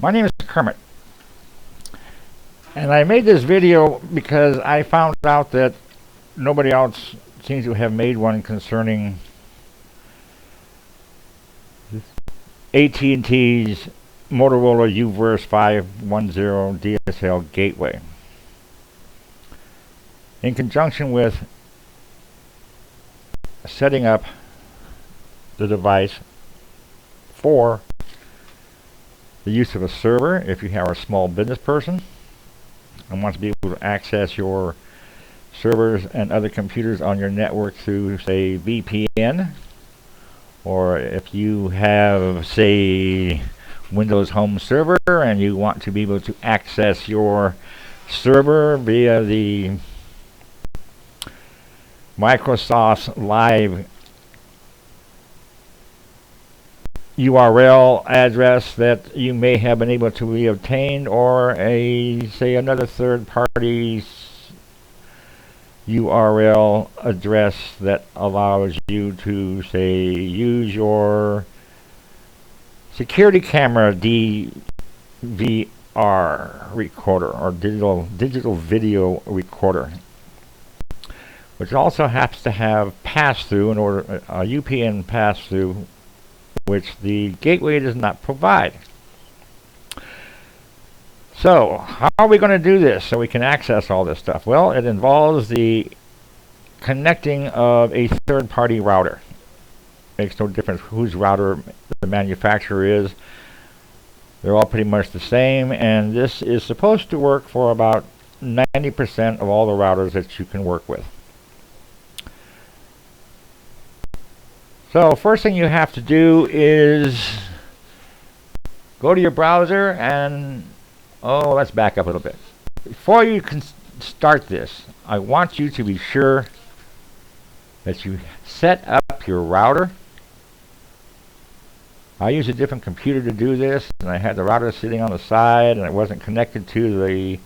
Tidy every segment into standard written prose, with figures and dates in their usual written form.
My name is Kermit, and I made this video because I found out that nobody else seems to have made one concerning AT&T's Motorola U-verse 510 DSL gateway. In conjunction with setting up the device for the use of a server, if you have a small business person and want to be able to access your servers and other computers on your network through, say, VPN, or if you have, say, Windows Home Server and you want to be able to access your server via the Microsoft's Live URL address that you may have been able to be obtained, or say another third party's URL address that allows you to, say, use your security camera DVR recorder or digital video recorder, which also has to have pass-through in order a UPn pass-through, which the gateway does not provide. So how are we going to do this so we can access all this stuff? Well, it involves the connecting of a third-party router. Makes no difference whose router the manufacturer is. They're all pretty much the same, and this is supposed to work for about 90% of all the routers that you can work with. So first thing you have to do is go to your browser and, let's back up a little bit. Before you can start this, I want you to be sure that you set up your router. I use a different computer to do this, and I had the router sitting on the side and it wasn't connected to the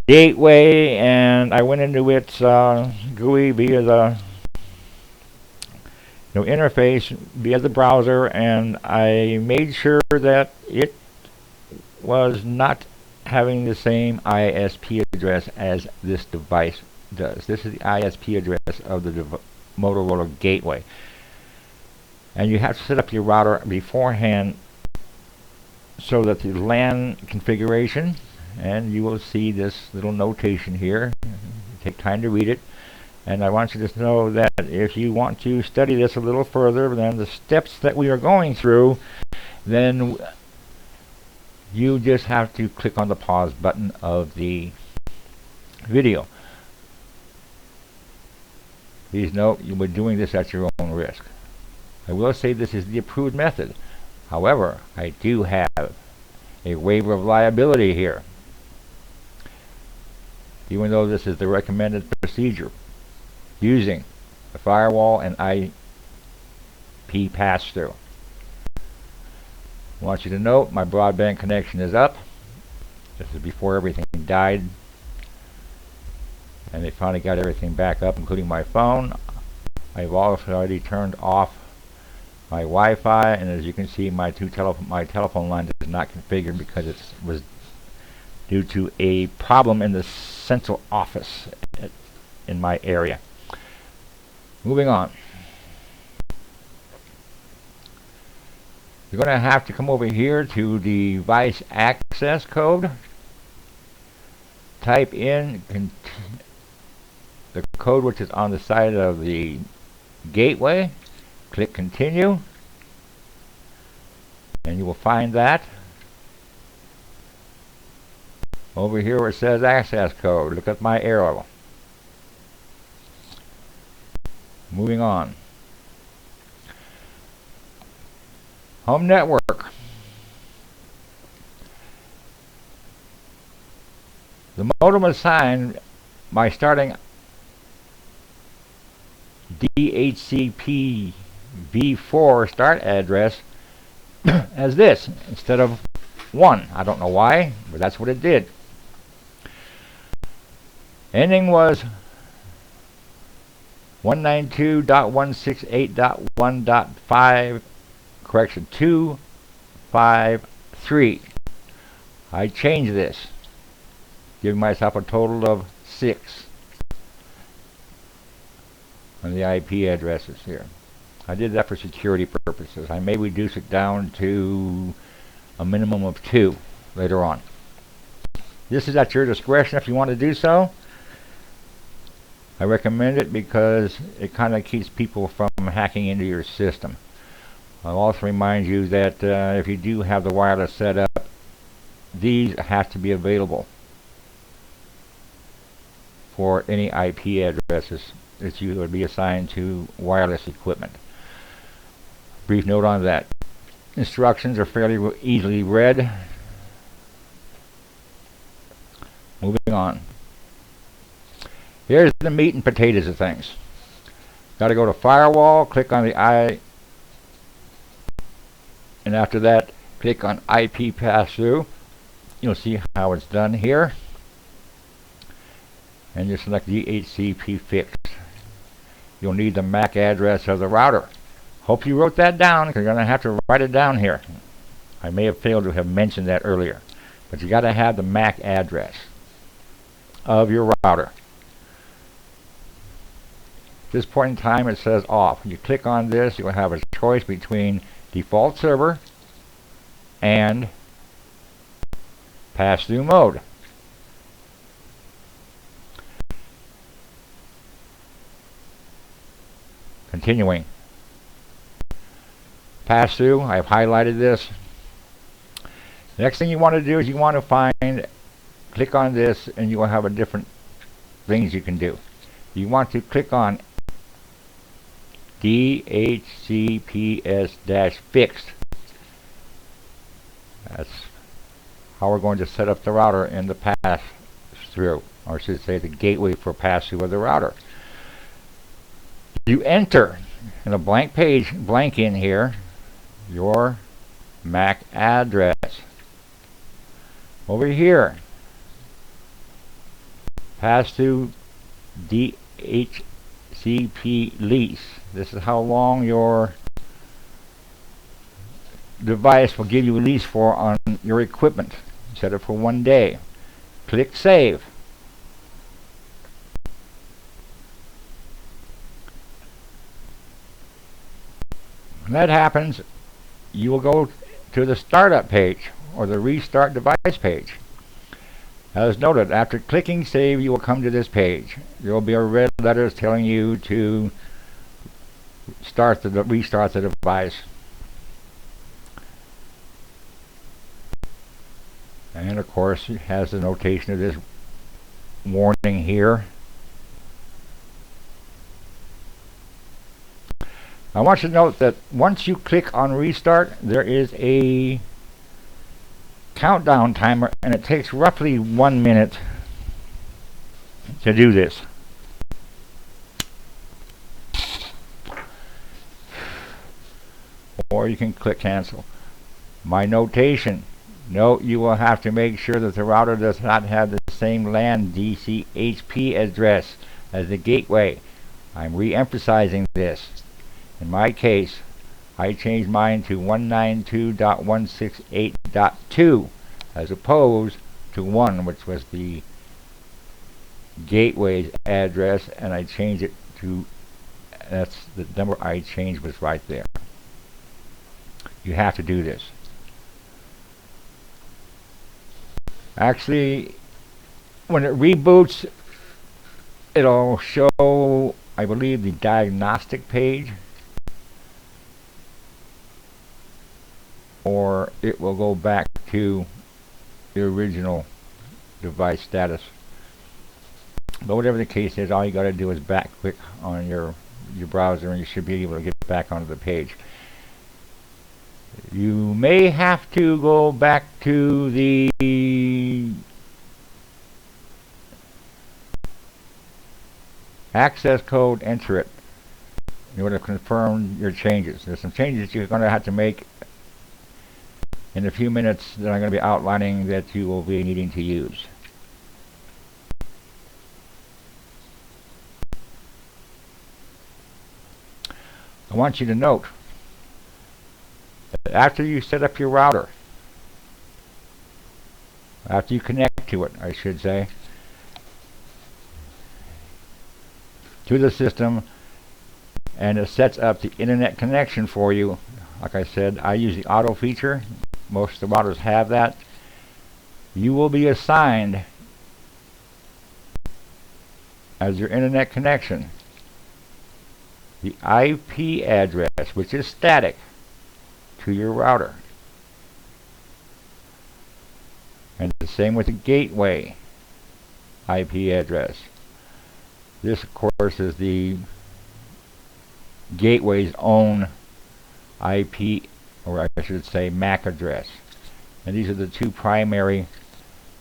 gateway, and I went into its GUI via the interface via the browser, and I made sure that it was not having the same ISP address as this device does. This is the ISP address of the Motorola gateway. And you have to set up your router beforehand so that the LAN configuration, and you will see this little notation here. Take time to read it. And I want you to know that if you want to study this a little further than the steps that we are going through, then you just have to click on the pause button of the video. Please note, you are doing this at your own risk. I will say this is the approved method. However, I do have a waiver of liability here, even though this is the recommended procedure using the firewall and IP pass-through. I want you to note my broadband connection is up. This is before everything died, and they finally got everything back up, including my phone. I've also already turned off my Wi-Fi, and as you can see, my telephone line is not configured because it was due to a problem in the central office in my area. Moving on. You're going to have to come over here to the device access code. Type in the code which is on the side of the gateway. Click continue. And you will find that over here where it says access code. Look at my arrow. Moving on. Home network. The modem is assigned by starting DHCP v4 start address as this instead of 1. I don't know why, but that's what it did. Ending was 192.168.1.5, correction 253. I changed this, giving myself a total of 6 on the IP addresses here. I did that for security purposes. I may reduce it down to a minimum of 2 later on. This is at your discretion if you want to do so. I recommend it because it kind of keeps people from hacking into your system. I'll also remind you that if you do have the wireless set up, these have to be available for any IP addresses that you would be assigned to wireless equipment. Brief note on that. Instructions are fairly easily read. Moving on. Here's the meat and potatoes of things. Got to go to Firewall, click on the I, and after that, click on IP pass-through. You'll see how it's done here. And you select DHCP fixed. You'll need the MAC address of the router. Hope you wrote that down, because you're going to have to write it down here. I may have failed to have mentioned that earlier. But you got to have the MAC address of your router. At this point in time, it says off. You click on this, you'll have a choice between default server and pass-through mode. Continuing. Pass-through, I've highlighted this. Next thing you want to do is you want to find, click on this, and you will have a different things you can do. You want to click on DHCPS-fixed. That's how we're going to set up the router in the pass-through, or I should say the gateway for pass-through of the router. You enter in a blank page, blank in here, your MAC address. Over here, pass-through DHCP lease. This is how long your device will give you a lease for on your equipment. Set it for 1 day. Click Save. When that happens, you will go to the startup page or the restart device page. As noted, after clicking Save, you will come to this page. There will be a red letter telling you to restart the device. And of course, it has the notation of this warning here. I want you to note that once you click on restart, there is a countdown timer, and it takes roughly 1 minute to do this. Or you can click cancel. My notation. Note you will have to make sure that the router does not have the same LAN DCHP address as the gateway. I'm re-emphasizing this. In my case, I changed mine to 192.168.2 as opposed to 1, which was the gateway's address, and I changed it to, that's the number I changed was right there. You have to do this. Actually, when it reboots, it'll show, I believe, the diagnostic page, or it will go back to the original device status. But whatever the case is, all you got to do is back click on your browser and you should be able to get back onto the page. You may have to go back to the access code, enter it in order to confirm your changes. There's some changes you're going to have to make in a few minutes that I'm going to be outlining that you will be needing to use. I want you to note that after you set up your router, after you connect to it, I should say, to the system, and it sets up the internet connection for you. Like I said, I use the auto feature. Most of the routers have that. You will be assigned as your internet connection the IP address, which is static, to your router. And the same with the gateway IP address. This, of course, is the gateway's own IP, or I should say MAC address. And these are the two primary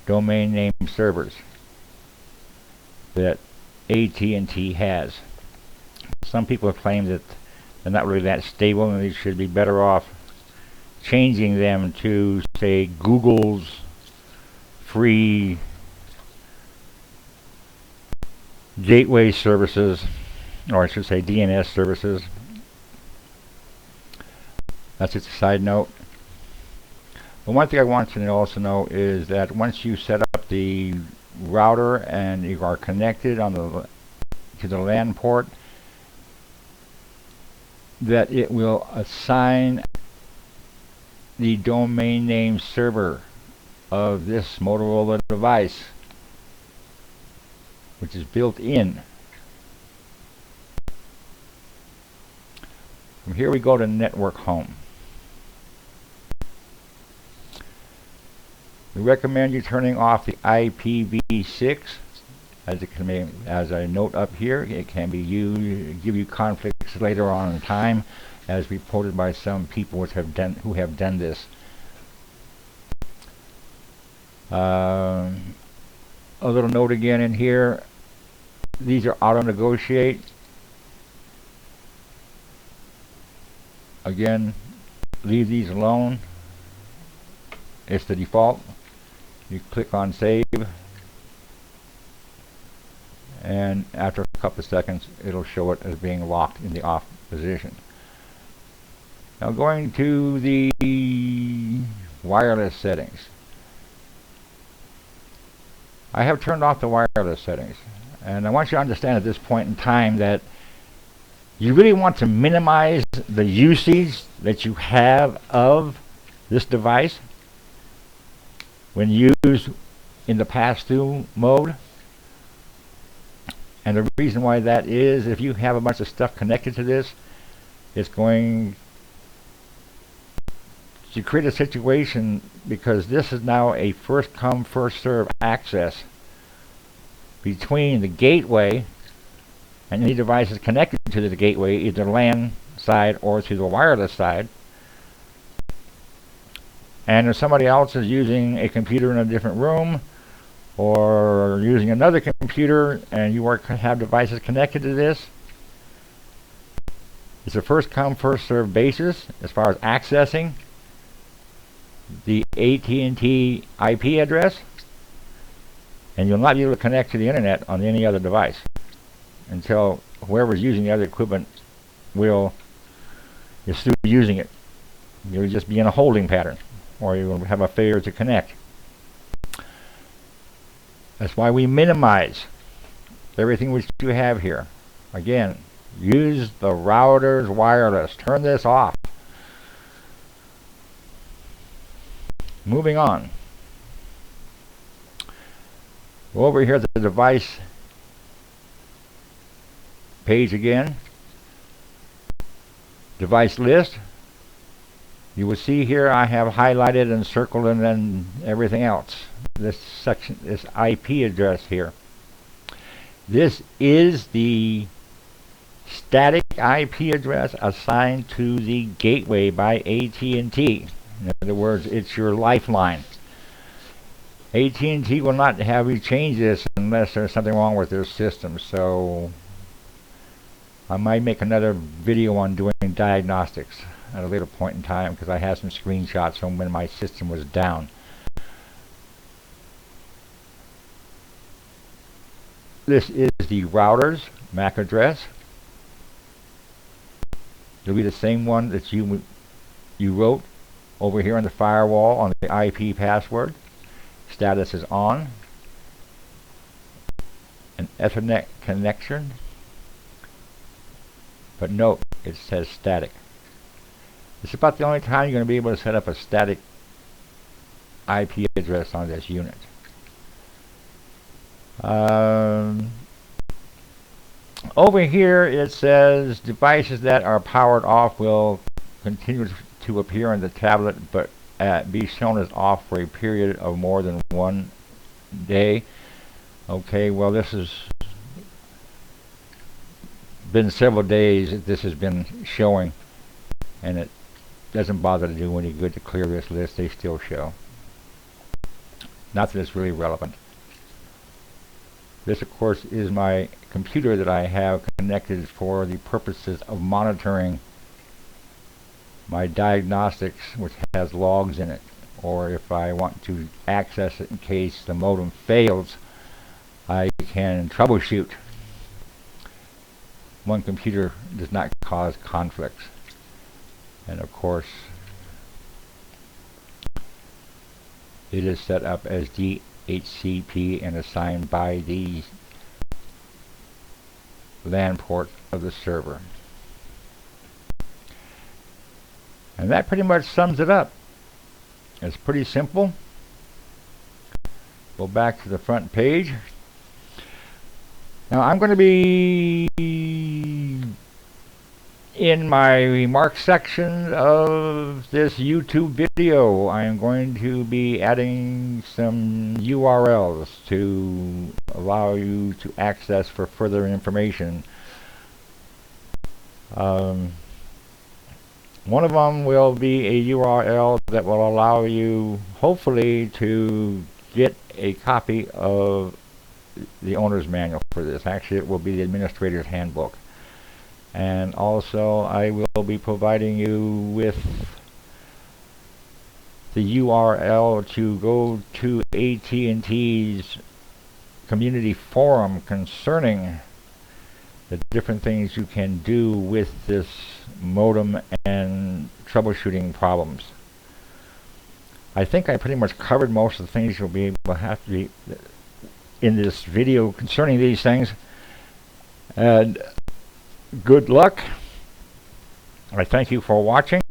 domain name servers that AT&T has. Some people have claimed that they're not really that stable and they should be better off changing them to, say, Google's free gateway services, or I should say DNS services. That's just a side note. But one thing I want you to also know is that once you set up the router and you are connected on to the LAN port, that it will assign the domain name server of this Motorola device, which is built in. From here we go to Network Home. We recommend you turning off the IPv6, as I note up here. It can be used, give you conflicts later on in time, as reported by some people who have done this. A little note again in here. These are auto negotiate. Again, leave these alone. It's the default. You click on save, and after a couple of seconds it'll show it as being locked in the off position. Now going to the wireless settings. I have turned off the wireless settings, and I want you to understand at this point in time that you really want to minimize the usage that you have of this device when used in the pass-through mode. And the reason why that is, if you have a bunch of stuff connected to this, it's going to create a situation, because this is now a first come first serve access between the gateway and any devices connected to the gateway, either LAN side or to the wireless side. And if somebody else is using a computer in a different room or using another computer and you have devices connected to this, it's a first come first serve basis as far as accessing the AT&T IP address, and you'll not be able to connect to the internet on any other device until whoever's using the other equipment is still using it. You'll just be in a holding pattern, or you will have a failure to connect. That's why we minimize everything which you have here. Again, use the router's wireless. Turn this off. Moving on. Go over here to the device page again. Device list. You will see here I have highlighted and circled and then everything else. This section, this IP address here. This is the static IP address assigned to the gateway by AT&T. In other words, it's your lifeline. AT&T will not have you change this unless there's something wrong with their system. So I might make another video on doing diagnostics at a later point in time, because I have some screenshots from when my system was down. This is the router's MAC address. It'll be the same one that you wrote over here on the firewall on the IP password. status is on, an Ethernet connection, but note it says static. It's about the only time you're going to be able to set up a static IP address on this unit. Over here it says devices that are powered off will continue to appear on the tablet, but be shown as off for a period of more than 1 day. Okay, well, this has been several days that this has been showing, and it doesn't bother to do any good to clear this list. They still show. Not that it's really relevant. This, of course, is my computer that I have connected for the purposes of monitoring my diagnostics, which has logs in it, or if I want to access it in case the modem fails, I can troubleshoot. One computer does not cause conflicts. And of course, it is set up as DHCP and assigned by the LAN port of the server. And that pretty much sums it up. It's pretty simple. Go back to the front page. Now I'm going to be in my remarks section of this YouTube video. I am going to be adding some URLs to allow you to access for further information. One of them will be a URL that will allow you, hopefully, to get a copy of the owner's manual for this. Actually, it will be the administrator's handbook. And also, I will be providing you with the URL to go to AT&T's community forum concerning the different things you can do with this modem and troubleshooting problems. I think I pretty much covered most of the things you'll be able to have to be in this video concerning these things. And good luck. I thank you for watching.